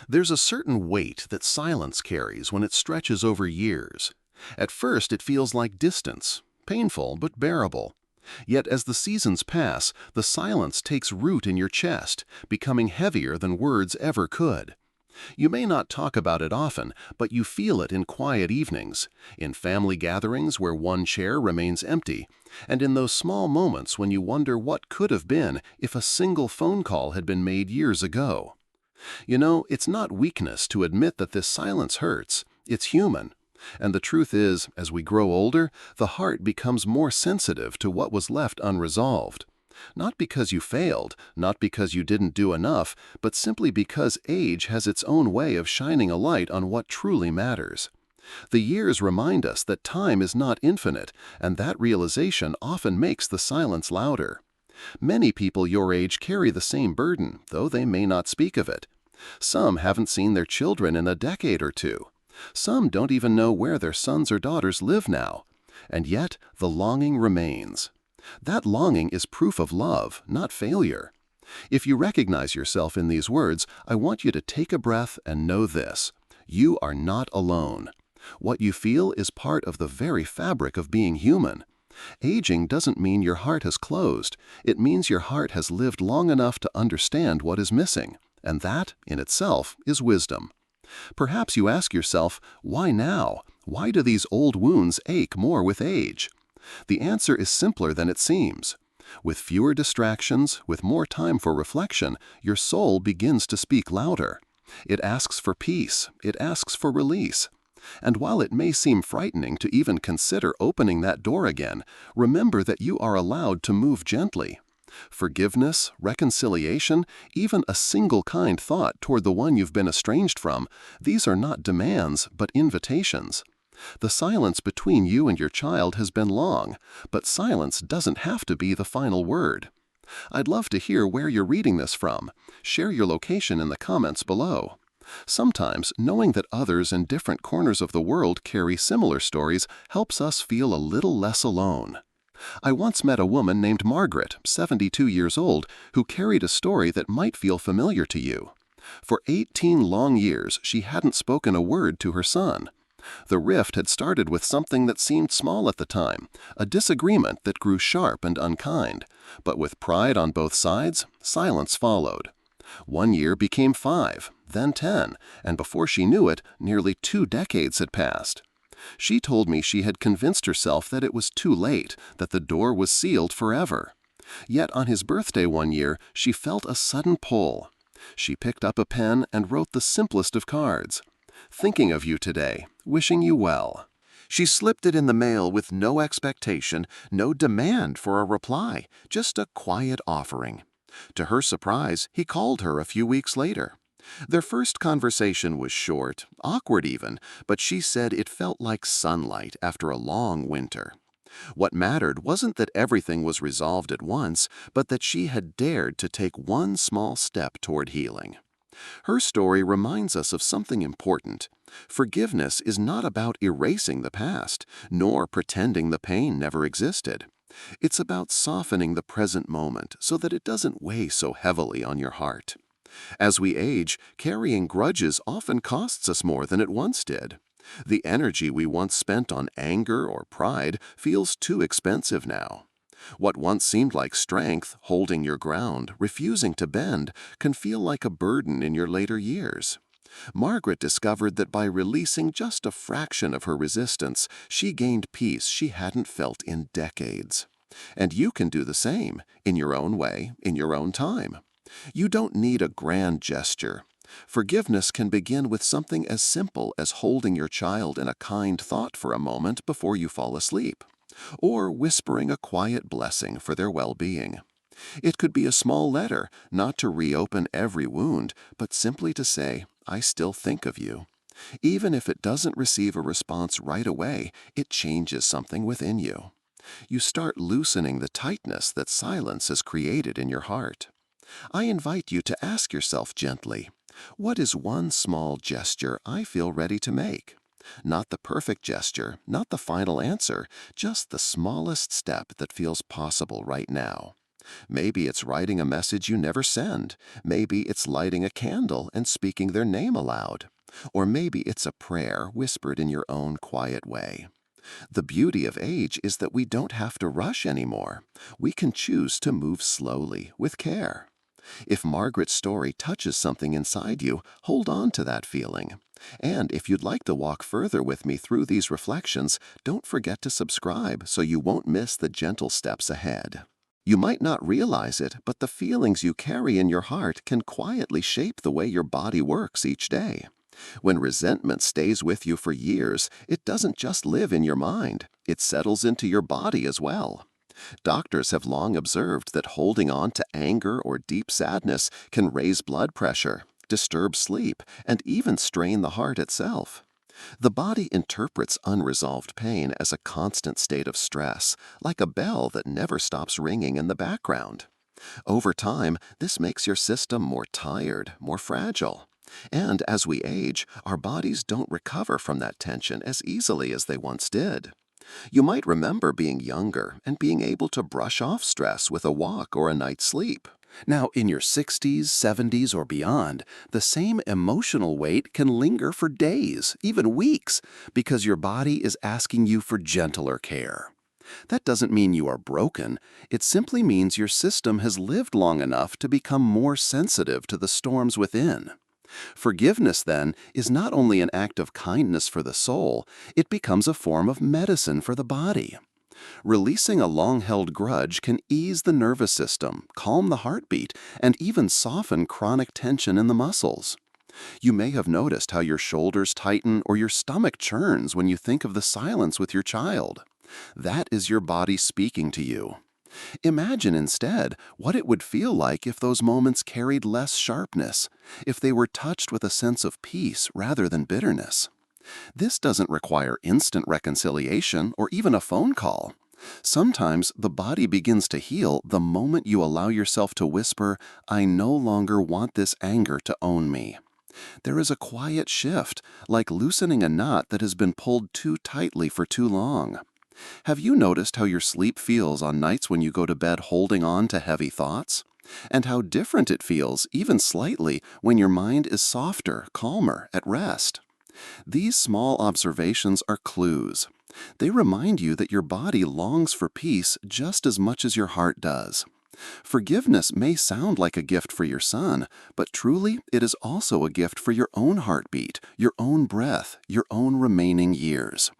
There's a certain weight that silence carries when it stretches over years. At first, it feels like distance, painful but bearable. Yet as the seasons pass, the silence takes root in your chest, becoming heavier than words ever could. You may not talk about it often, but you feel it in quiet evenings, in family gatherings where one chair remains empty, and in those small moments when you wonder what could have been if a single phone call had been made years ago. You know, it's not weakness to admit that this silence hurts. It's human. And the truth is, as we grow older, the heart becomes more sensitive to what was left unresolved. Not because you failed, not because you didn't do enough, but simply because age has its own way of shining a light on what truly matters. The years remind us that time is not infinite, and that realization often makes the silence louder. Many people your age carry the same burden, though they may not speak of it. Some haven't seen their children in a decade or two. Some don't even know where their sons or daughters live now. And yet, the longing remains. That longing is proof of love, not failure. If you recognize yourself in these words, I want you to take a breath and know this: you are not alone. What you feel is part of the very fabric of being human. Aging doesn't mean your heart has closed. It means your heart has lived long enough to understand what is missing. And that, in itself, is wisdom. Perhaps you ask yourself, why now? Why do these old wounds ache more with age? The answer is simpler than it seems. With fewer distractions, with more time for reflection, your soul begins to speak louder. It asks for peace. It asks for release. And while it may seem frightening to even consider opening that door again, remember that you are allowed to move gently. Forgiveness, reconciliation, even a single kind thought toward the one you've been estranged from, these are not demands, but invitations. The silence between you and your child has been long, but silence doesn't have to be the final word. I'd love to hear where you're reading this from. Share your location in the comments below. Sometimes, knowing that others in different corners of the world carry similar stories helps us feel a little less alone. I once met a woman named Margaret, 72 years old, who carried a story that might feel familiar to you. For 18 long years, she hadn't spoken a word to her son. The rift had started with something that seemed small at the time, a disagreement that grew sharp and unkind. But with pride on both sides, silence followed. 1 year became 5, then 10, and before she knew it, nearly 2 decades had passed. She told me she had convinced herself that it was too late, that the door was sealed forever. Yet on his birthday 1 year, she felt a sudden pull. She picked up a pen and wrote the simplest of cards. Thinking of you today, wishing you well. She slipped it in the mail with no expectation, no demand for a reply, just a quiet offering. To her surprise, he called her a few weeks later. Their first conversation was short, awkward even, but she said it felt like sunlight after a long winter. What mattered wasn't that everything was resolved at once, but that she had dared to take one small step toward healing. Her story reminds us of something important. Forgiveness is not about erasing the past, nor pretending the pain never existed. It's about softening the present moment so that it doesn't weigh so heavily on your heart. As we age, carrying grudges often costs us more than it once did. The energy we once spent on anger or pride feels too expensive now. What once seemed like strength, holding your ground, refusing to bend, can feel like a burden in your later years. Margaret discovered that by releasing just a fraction of her resistance, she gained peace she hadn't felt in decades. And you can do the same, in your own way, in your own time. You don't need a grand gesture. Forgiveness can begin with something as simple as holding your child in a kind thought for a moment before you fall asleep, or whispering a quiet blessing for their well-being. It could be a small letter, not to reopen every wound, but simply to say, "I still think of you." Even if it doesn't receive a response right away, it changes something within you. You start loosening the tightness that silence has created in your heart. I invite you to ask yourself gently, what is one small gesture I feel ready to make? Not the perfect gesture, not the final answer, just the smallest step that feels possible right now. Maybe it's writing a message you never send. Maybe it's lighting a candle and speaking their name aloud. Or maybe it's a prayer whispered in your own quiet way. The beauty of age is that we don't have to rush anymore. We can choose to move slowly, with care. If Margaret's story touches something inside you, hold on to that feeling. And if you'd like to walk further with me through these reflections, don't forget to subscribe so you won't miss the gentle steps ahead. You might not realize it, but the feelings you carry in your heart can quietly shape the way your body works each day. When resentment stays with you for years, it doesn't just live in your mind, it settles into your body as well. Doctors have long observed that holding on to anger or deep sadness can raise blood pressure, disturb sleep, and even strain the heart itself. The body interprets unresolved pain as a constant state of stress, like a bell that never stops ringing in the background. Over time, this makes your system more tired, more fragile. And as we age, our bodies don't recover from that tension as easily as they once did. You might remember being younger and being able to brush off stress with a walk or a night's sleep. Now, in your 60s, 70s, or beyond, the same emotional weight can linger for days, even weeks, because your body is asking you for gentler care. That doesn't mean you are broken. It simply means your system has lived long enough to become more sensitive to the storms within. Forgiveness, then, is not only an act of kindness for the soul, it becomes a form of medicine for the body. Releasing a long-held grudge can ease the nervous system, calm the heartbeat, and even soften chronic tension in the muscles. You may have noticed how your shoulders tighten or your stomach churns when you think of the silence with your child. That is your body speaking to you. Imagine instead what it would feel like if those moments carried less sharpness, if they were touched with a sense of peace rather than bitterness. This doesn't require instant reconciliation or even a phone call. Sometimes the body begins to heal the moment you allow yourself to whisper, "I no longer want this anger to own me." There is a quiet shift, like loosening a knot that has been pulled too tightly for too long. Have you noticed how your sleep feels on nights when you go to bed holding on to heavy thoughts? And how different it feels, even slightly, when your mind is softer, calmer, at rest? These small observations are clues. They remind you that your body longs for peace just as much as your heart does. Forgiveness may sound like a gift for your son, but truly it is also a gift for your own heartbeat, your own breath, your own remaining years.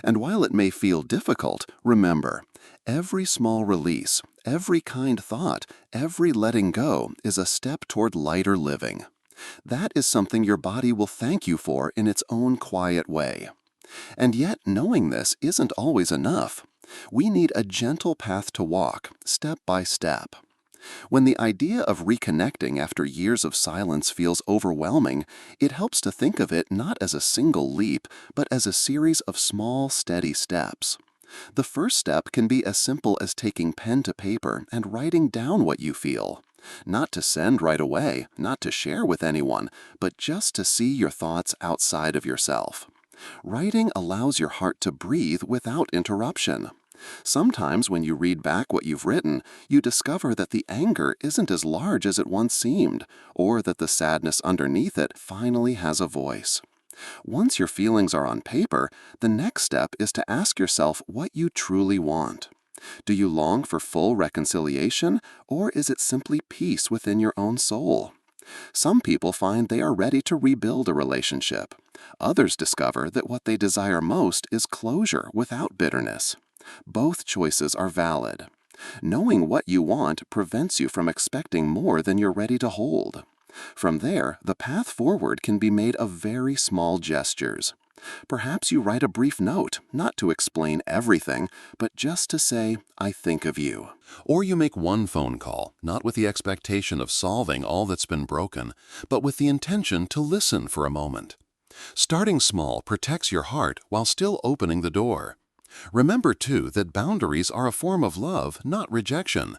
And while it may feel difficult, remember, every small release, every kind thought, every letting go is a step toward lighter living. That is something your body will thank you for in its own quiet way. And yet, knowing this isn't always enough. We need a gentle path to walk, step by step. When the idea of reconnecting after years of silence feels overwhelming, it helps to think of it not as a single leap, but as a series of small, steady steps. The first step can be as simple as taking pen to paper and writing down what you feel. Not to send right away, not to share with anyone, but just to see your thoughts outside of yourself. Writing allows your heart to breathe without interruption. Sometimes when you read back what you've written, you discover that the anger isn't as large as it once seemed, or that the sadness underneath it finally has a voice. Once your feelings are on paper, the next step is to ask yourself what you truly want. Do you long for full reconciliation, or is it simply peace within your own soul? Some people find they are ready to rebuild a relationship. Others discover that what they desire most is closure without bitterness. Both choices are valid. Knowing what you want prevents you from expecting more than you're ready to hold. From there, the path forward can be made of very small gestures. Perhaps you write a brief note, not to explain everything, but just to say, "I think of you." Or you make one phone call, not with the expectation of solving all that's been broken, but with the intention to listen for a moment. Starting small protects your heart while still opening the door. Remember, too, that boundaries are a form of love, not rejection.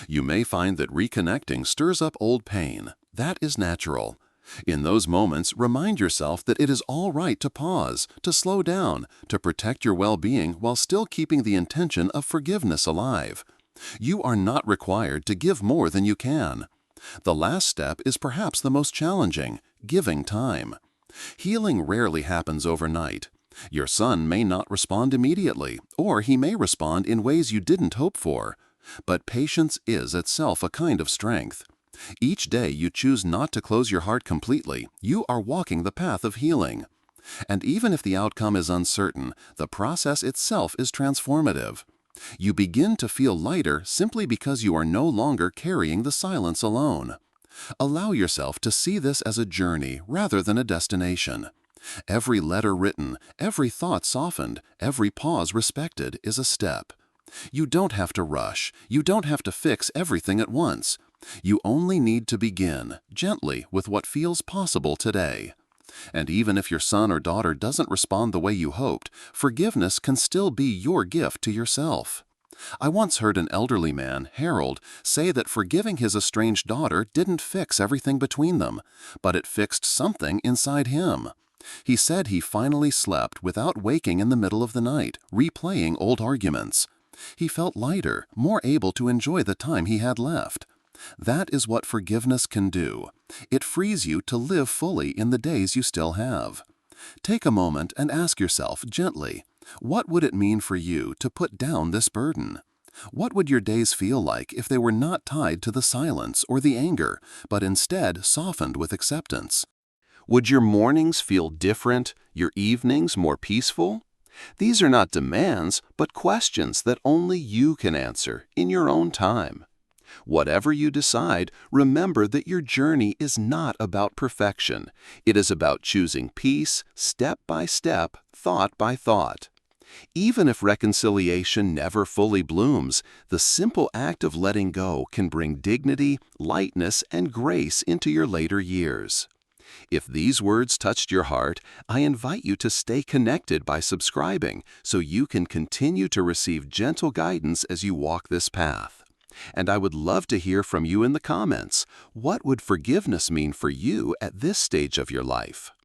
You may find that reconnecting stirs up old pain. That is natural. In those moments, remind yourself that it is all right to pause, to slow down, to protect your well-being while still keeping the intention of forgiveness alive. You are not required to give more than you can. The last step is perhaps the most challenging, giving time. Healing rarely happens overnight. Your son may not respond immediately, or he may respond in ways you didn't hope for. But patience is itself a kind of strength. Each day you choose not to close your heart completely, you are walking the path of healing. And even if the outcome is uncertain, the process itself is transformative. You begin to feel lighter simply because you are no longer carrying the silence alone. Allow yourself to see this as a journey rather than a destination. Every letter written, every thought softened, every pause respected is a step. You don't have to rush. You don't have to fix everything at once. You only need to begin, gently, with what feels possible today. And even if your son or daughter doesn't respond the way you hoped, forgiveness can still be your gift to yourself. I once heard an elderly man, Harold, say that forgiving his estranged daughter didn't fix everything between them, but it fixed something inside him. He said he finally slept without waking in the middle of the night, replaying old arguments. He felt lighter, more able to enjoy the time he had left. That is what forgiveness can do. It frees you to live fully in the days you still have. Take a moment and ask yourself gently, what would it mean for you to put down this burden? What would your days feel like if they were not tied to the silence or the anger, but instead softened with acceptance? Would your mornings feel different, your evenings more peaceful? These are not demands, but questions that only you can answer in your own time. Whatever you decide, remember that your journey is not about perfection. It is about choosing peace, step by step, thought by thought. Even if reconciliation never fully blooms, the simple act of letting go can bring dignity, lightness, and grace into your later years. If these words touched your heart, I invite you to stay connected by subscribing so you can continue to receive gentle guidance as you walk this path. And I would love to hear from you in the comments. What would forgiveness mean for you at this stage of your life?